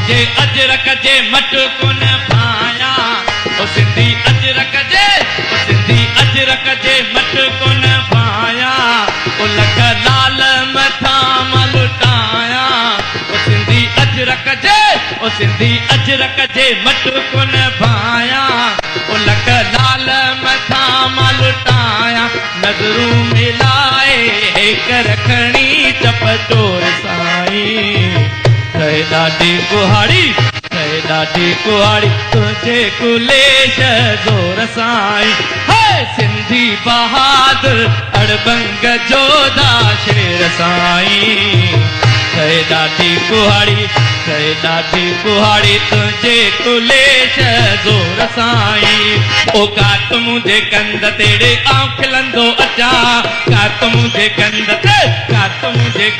जे अजरक जे मटको न पाया ओ सिंधी अजरक जे मटको न पाया ओ लख लाल मथा मलुटाया ओ सिंधी अजरक जे मटको न पाया ओ लख लाल मथा मलुटाया नजरूं मिलाए हिक रखणी चपचोर साईं कहे ॾाढी कुहाड़ी तुझे कुलेश ज़ोर साईं है सिंधी बहादुर अड़बंग जोधा शेर साईं कहे ॾाढी कुहाड़ी तुझे कुलेश ज़ोर साईं ओ कात मुंहिंजे कंध तेड़े आऊं खिलंदो अचा कात मुंहिंजे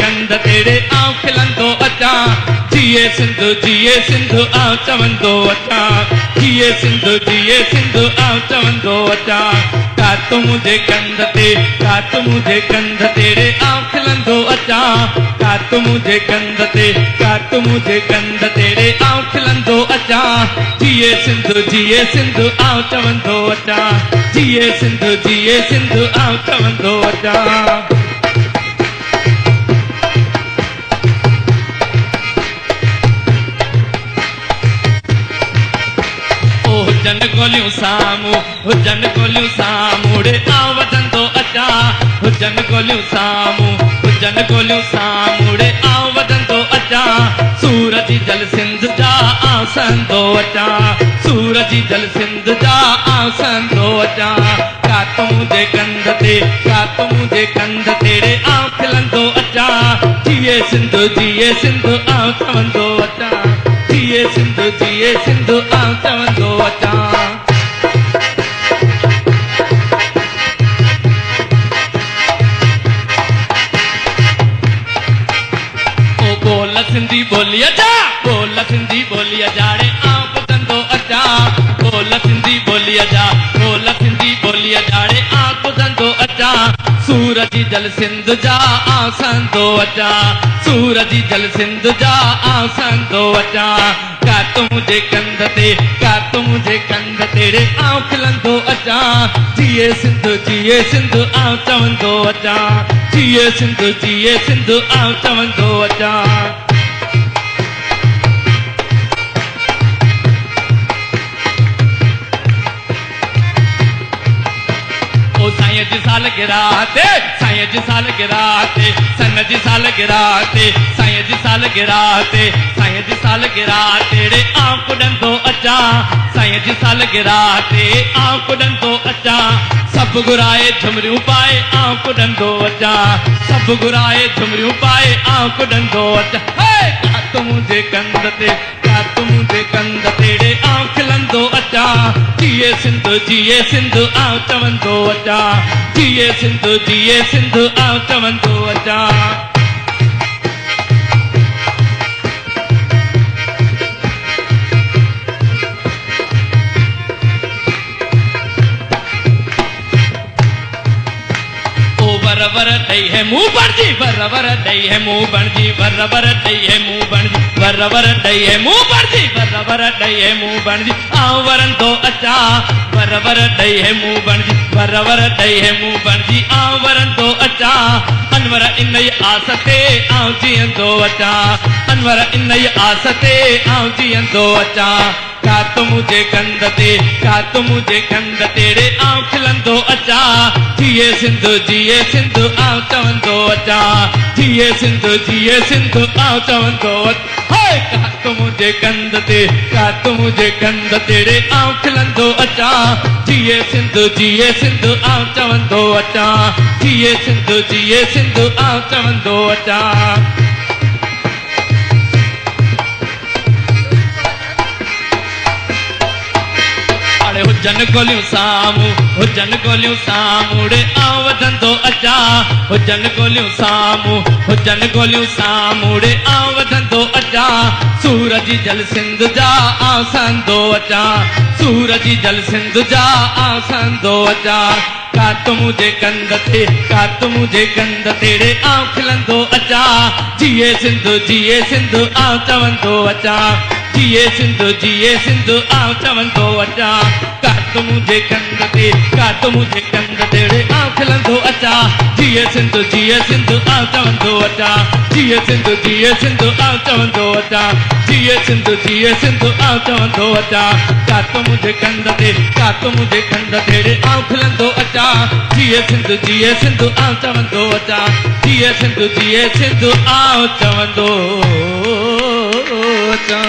कंध तेड़े आऊं खिलंदो अचा जिए सिंधु आऊं चवंदो अचा जिए सिंधु आऊं चवंदो अचा कात मुंहिंजे कंध तेड़े आऊं खिलंदो अचा कात मुंहिंजे कंध तेड़े आऊं खिलंदो अचा जिए सिंधु आऊं चवंदो अचा जिए सिंधु आऊं चवंदो अचा हुजन गोलियूं साम्हूं रे आऊं वधंदो अचा हुजन गोलियूं साम्हूं रे आऊं वधंदो अचा सूरज जल सिंध जा आऊं सहंदो अचा सूरज जल सिंध जा आऊं सहंदो अचा कात मुंहिंजे कंध तेड़े आऊं खिलंदो अचा जिए सिंधु आऊं चवंदो अचा जिए सिंधु आऊं चवंदो अचा सिंधी बोलिया जा रे आऊं ॿुधंदो अचा बोल सिंधी बोलिया जा रे आऊं ॿुधंदो अचा सूरज जल सिंध जा आऊं सहंदो अचा सूरज जल सिंध जा आऊं सहंदो अचा कात मुंहिंजे कंध तेड़े आऊं खिलंदो अचा जिए सिंधु आऊं चवंदो अचा जिए सिंधु आऊं चवंदो अचा साईं जी सालगिरह सन जी सालगिरह तेड़े आऊं कुॾंदो अचा साईं जी सालगिरह ते आऊं कुॾंदो अचा सभु घुराए झुमरियूं पाए आऊं कुॾंदो अचा सभु घुराए झुमरियूं पाए आऊं कुॾंदो अचा कात मुंहिंजे कंध तेड़े आऊं खिलंदो अचा जिए सिंधु आऊं चवंदो अचा जिए सिंधु आऊं चवंदो अचा वर ॾई है मुंह बणजी वर ॾई है मुंह बणजी वर ॾई है मुंह बणजी वर ॾई है मुंह बणजी वर ॾई है मुंह बणजी आऊं वरंदो अचा वर ॾई है मुंह बणजी वर ॾई है मुंह बणजी आऊं वरंदो अचा अनवर इन ई आस ते आऊं जीअंदो अचा अनवर इन ई आस ते आऊं जीअंदो अचा कात मुंहिंजे कंध तेड़े आऊं खिलंदो अचा जिए सिंधु आऊं चवंदो अचा जिए सिंधु आऊं चवंदो अचा कात मुंहिंजे कंध तेड़े आऊं खिलंदो अचा जिए सिंधु आऊं चवंदो अचा जिए सिंधु आऊं चवंदो अचा हुजन गोलियूं साम्हूं रे आऊं वधंदो अचा हुजन गोलियूं साम्हूं रे आऊं वधंदो अचा सूरज जल सिंध जा आऊं सहंदो अचा सूरज जल सिंध जा आऊं सहंदो अचा कात मुंहिंजे कंध तेड़े आऊं खिलंदो अचा जिए सिंधु आऊं चवंदो अचा जिए सिंधु आऊं चवंदो अचा काट मुझे कंद ते रे आऊं खिलंदो अचा जिए सिंधु आऊं चवंदो अचा जिए सिंधु आऊं चवंदो अचा जिए सिंधु आऊं चवंदो अचा काट मुझे कंद ते रे आऊं खिलंदो अचा जिए सिंधु आऊं चवंदो अचा जिए सिंधु आऊं चवंदो अचा।